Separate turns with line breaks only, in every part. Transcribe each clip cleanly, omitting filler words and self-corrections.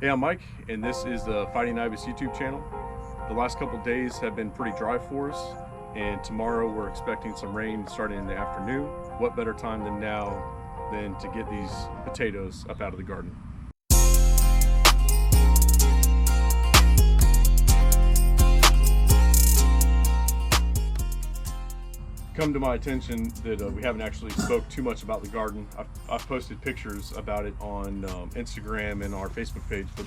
Hey, I'm Mike, and this is the Fighting Ibis YouTube channel. The last couple days have been pretty dry for us, and tomorrow we're expecting some rain starting in the afternoon. What better time than now than to get these potatoes up out of the garden. Come to my attention that we haven't actually spoke too much about the garden. I've posted pictures about it on Instagram and our Facebook page, but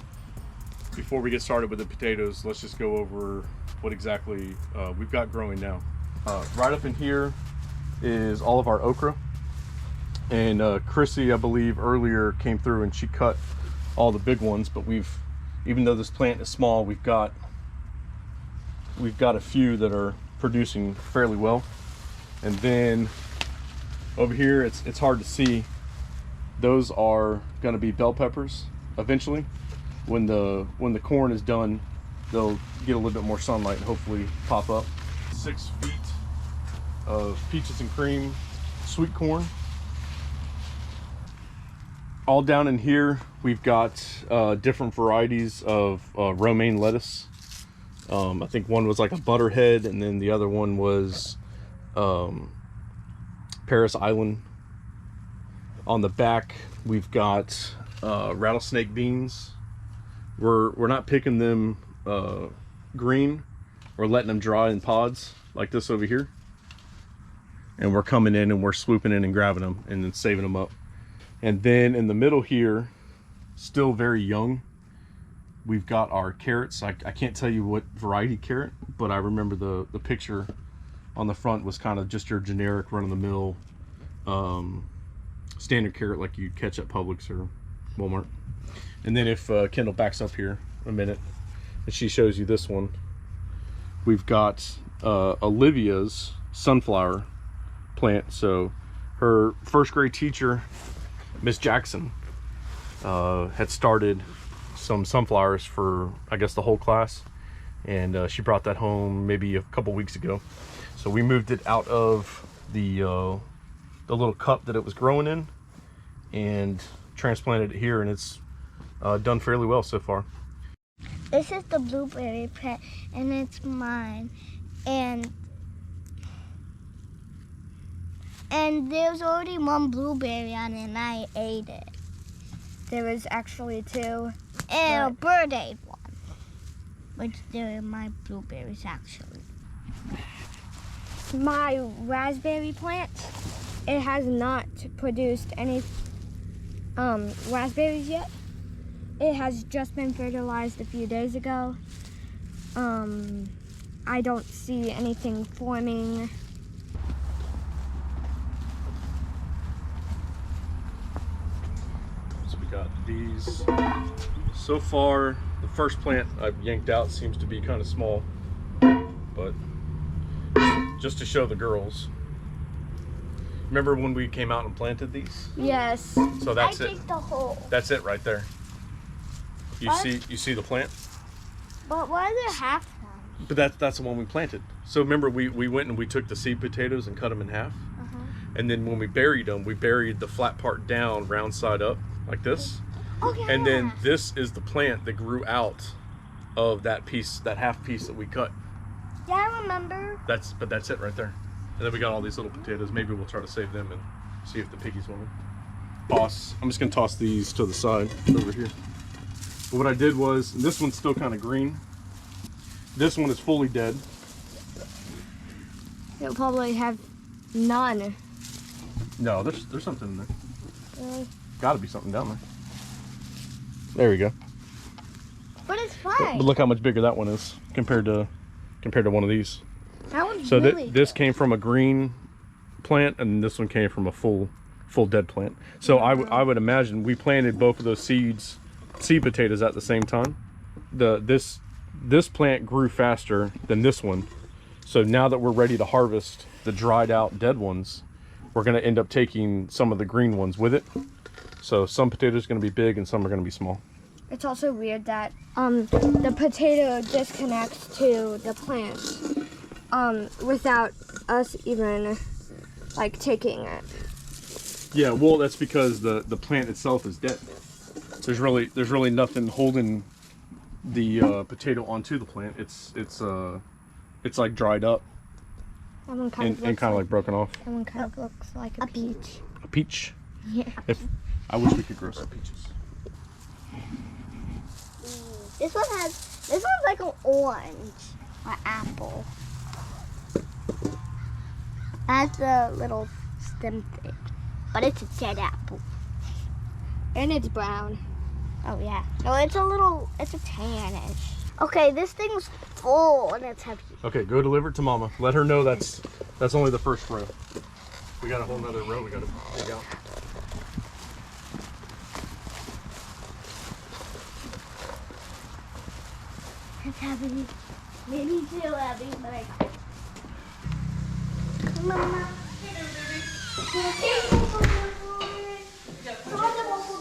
before we get started with the potatoes, let's just go over what exactly we've got growing now. Right up in here is all of our okra, and Krissy, I believe, earlier came through and she cut all the big ones, but even though this plant is small, we've got a few that are producing fairly well. And then over here, it's hard to see. Those are going to be bell peppers eventually. When the corn is done, they'll get a little bit more sunlight and hopefully pop up. 6 feet of peaches and cream sweet corn. All down in here, we've got different varieties of romaine lettuce. I think one was like a butterhead, and then the other one was Paris Island. On the back, we've got rattlesnake beans. We're not picking them green. We're letting them dry in pods like this over here, and we're coming in and we're swooping in and grabbing them and then saving them up. And then in the middle here, still very young, we've got our carrots. I can't tell you what variety carrot, but I remember the picture on the front was kind of just your generic run-of-the-mill standard carrot like you catch at Publix or Walmart. And then if Kendall backs up here a minute and she shows you this one, we've got Olivia's sunflower plant. So her first grade teacher, Miss Jackson, had started some sunflowers for, I guess, the whole class, and she brought that home maybe a couple weeks ago. So we moved it out of the little cup that it was growing in and transplanted it here, and it's done fairly well so far.
This is the blueberry plant, and it's mine. And there's already one blueberry on it, and I ate it.
There was actually 2.
And a bird ate one. Which they're my blueberries, actually.
My raspberry plant, it has not produced any raspberries yet. It has just been fertilized a few days ago. I don't see anything forming.
So we got these. So far, the first plant I've yanked out seems to be kind of small, but just to show the girls. Remember when we came out and planted these?
Yes.
So that's it.
I dig the hole.
That's it right there. You see the plant?
But why are there half them?
But that's the one we planted. So remember we went and we took the seed potatoes and cut them in half. And then when we buried them, we buried the flat part down, round side up, like this.
Okay.
And then this is the plant that grew out of that piece, that half piece that we cut.
Yeah, I remember.
But that's it right there. And then we got all these little potatoes. Maybe we'll try to save them and see if the piggies want them. I'm just gonna toss these to the side over here. But what I did was, and this one's still kind of green. This one is fully dead.
It'll probably have none.
No, there's something in there.
Really?
Gotta be something down there. There we go.
But it's fine.
But look how much bigger that one is compared to one of these.
That one's
So
really
this came from a green plant, and this one came from a full dead plant. So I would imagine we planted both of those seed potatoes at the same time. This plant grew faster than this one. So now that we're ready to harvest the dried out dead ones, we're going to end up taking some of the green ones with it. So some potatoes are going to be big and some are going to be small.
It's also weird that the potato disconnects to the plant without us even like taking it.
Yeah, well, that's because the plant itself is dead. there's really nothing holding the potato onto the plant. It's like dried up
That one kind
and kind of like broken off.
That one kind of looks like a peach.
A peach?
Yeah.
I wish we could grow some peaches.
This one's like an orange or apple. That's a little stem thing, but it's a dead apple.
And it's brown.
Oh yeah. No, it's a tannish. Okay, this thing's full and it's heavy.
Okay, go deliver it to Mama. Let her know that's only the first row. We got a whole nother row we gotta dig out.
It's heavy. Maybe too heavy, but I can. Come on, Mama.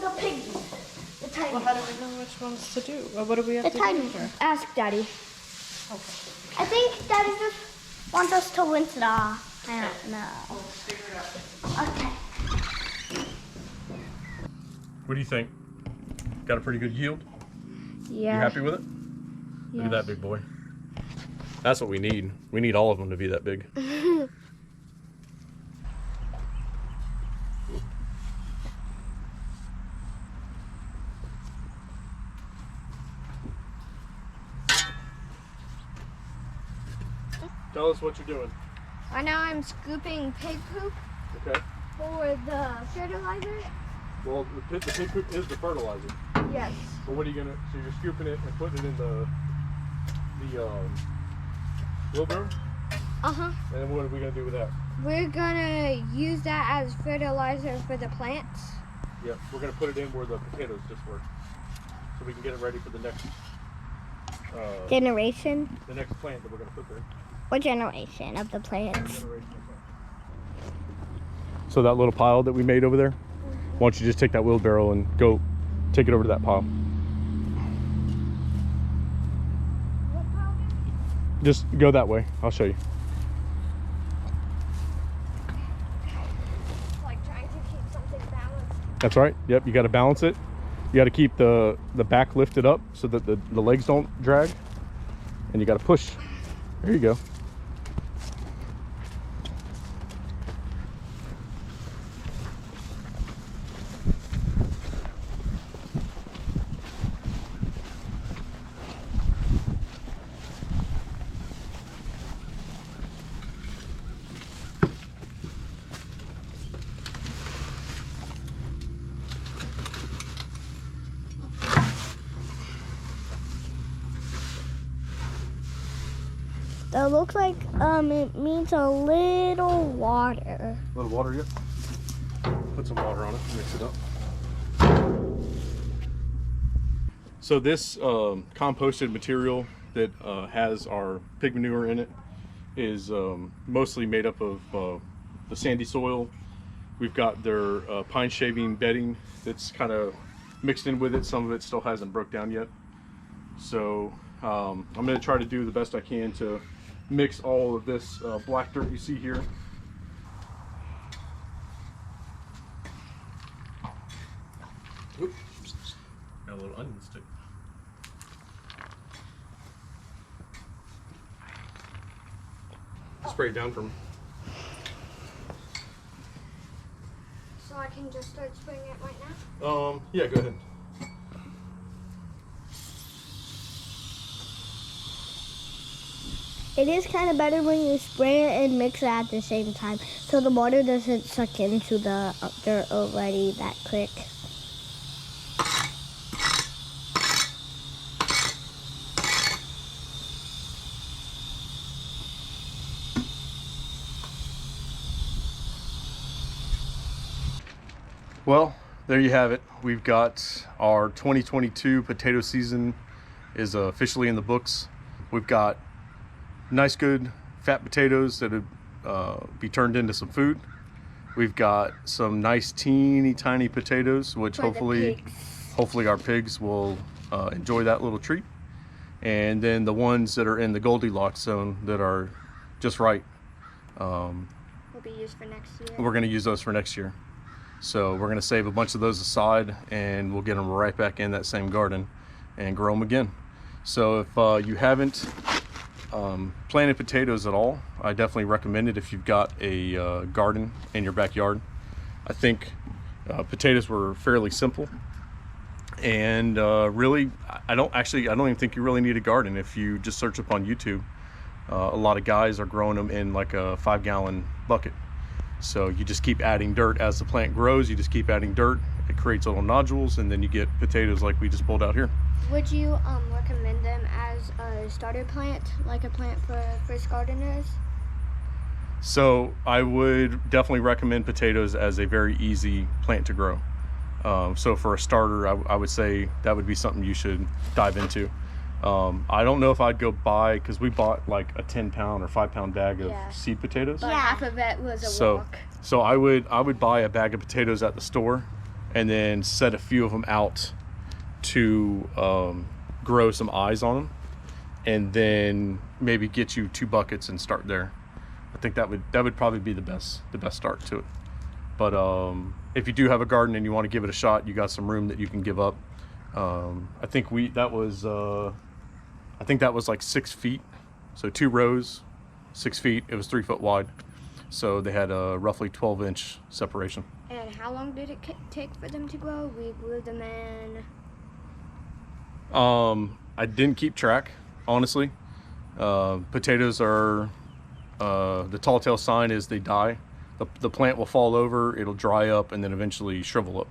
The piggy. The tiny
Well, how do we know which ones to do? Or what do we have
The
to
tiny
do?
one.
Ask Daddy.
I think Daddy just wants us to rinse it off. I don't know. Okay.
What do you think? Got a pretty good yield?
Yeah.
You happy with it? Look at that big boy. That's what we need. We need all of them to be that big. Tell us what you're doing.
Right now I'm scooping pig poop
Okay.
for the fertilizer.
Well, the pig poop is the fertilizer.
Yes.
But what are you gonna? So you're scooping it and putting it in the wheelbarrow,
Uh-huh.
and then what are we gonna do with that?
We're gonna use that as fertilizer for the plants.
Yeah, we're gonna put it in where the potatoes just were, so we can get it ready for the next
Generation?
the next plant that we're gonna put there.
What generation of the plants?
So that little pile that we made over there, why don't you just take that wheelbarrow and go take it over to that pile. Just go that way. I'll show you.
It's like trying to keep something balanced.
That's right. Yep, you got to balance it. You got to keep the back lifted up so that the legs don't drag. And you got to push. There you go.
It looks like it needs a little water.
A little water, yep. Put some water on it, mix it up. So this composted material that has our pig manure in it is mostly made up of the sandy soil. We've got their pine shaving bedding that's kind of mixed in with it. Some of it still hasn't broke down yet. So I'm going to try to do the best I can to mix all of this black dirt you see here. Oops. Got a little onion stick. Spray it down from.
So I can just start spraying it right now?
Yeah, go ahead.
It is kind of better when you spray it and mix it at the same time, so the water doesn't suck into the dirt already that quick.
Well, there you have it. We've got our 2022 potato season is officially in the books. We've got nice, good, fat potatoes that would be turned into some food. We've got some nice, teeny, tiny potatoes, which
For the
hopefully our pigs will enjoy that little treat. And then the ones that are in the Goldilocks zone that are just right,
Will be used for next year.
we're going to use those for next year. So we're gonna save a bunch of those aside, and we'll get them right back in that same garden and grow them again. So if you haven't planted potatoes at all, I definitely recommend it if you've got a garden in your backyard. I think potatoes were fairly simple, and really I don't even think you really need a garden. If you just search up on YouTube, a lot of guys are growing them in like a 5-gallon bucket. So you just keep adding dirt as the plant grows. You just keep adding dirt. It creates little nodules, and then you get potatoes like we just pulled out here.
Would you recommend them as a starter plant, like a plant for first gardeners?
So I would definitely recommend potatoes as a very easy plant to grow. So for a starter, I would say that would be something you should dive into. I don't know if I'd go buy, because we bought like a 10-pound or 5-pound bag of seed potatoes.
But half of it was a walk.
So I would buy a bag of potatoes at the store, and then set a few of them out to grow some eyes on them, and then maybe get you 2 buckets and start there. I think that would probably be the best start to it. But if you do have a garden and you want to give it a shot, you got some room that you can give up. I think that was like 6 feet, so 2 rows, 6 feet. It was 3 foot wide, so they had a roughly 12-inch separation.
And how long did it take for them to grow? We grew them in...
I didn't keep track, honestly. Potatoes are, the tall tale sign is they die. The plant will fall over, it'll dry up, and then eventually shrivel up.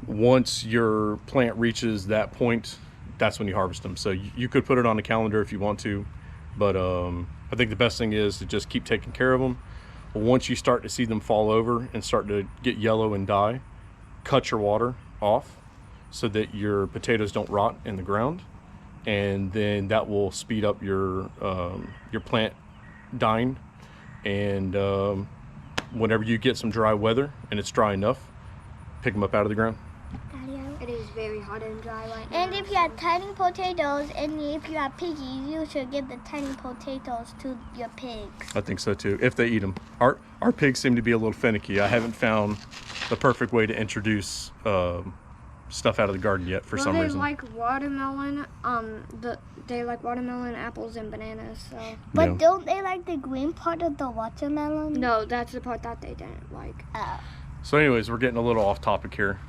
Once your plant reaches that point, that's when you harvest them. So you could put it on the calendar if you want to, but I think the best thing is to just keep taking care of them. Once you start to see them fall over and start to get yellow and die, cut your water off so that your potatoes don't rot in the ground, and then that will speed up your plant dying. And whenever you get some dry weather and it's dry enough, pick them up out of the ground.
It is very hot and dry right now.
And if you have tiny potatoes, and if you have piggies, you should give the tiny potatoes to your pigs.
I think so too, if they eat them. Our pigs seem to be a little finicky. I haven't found the perfect way to introduce stuff out of the garden yet for some reason.
They like watermelon. They like watermelon, apples, and bananas. So.
But don't they like the green part of the watermelon?
No, that's the part that they didn't like.
Oh.
So anyways, we're getting a little off topic here,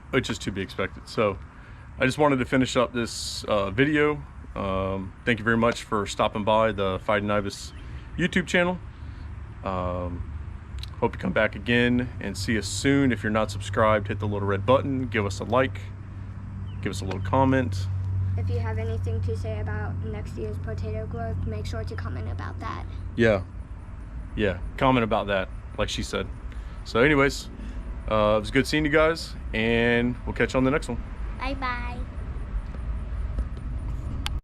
which is to be expected. So I just wanted to finish up this video. Thank you very much for stopping by the Fighting Ibis YouTube channel. Hope you come back again and see us soon. If you're not subscribed, hit the little red button, give us a like, give us a little comment.
If you have anything to say about next year's potato growth, make sure to comment about that.
Yeah, comment about that, like she said. So anyways, it was good seeing you guys, and we'll catch you on the next one.
Bye-bye.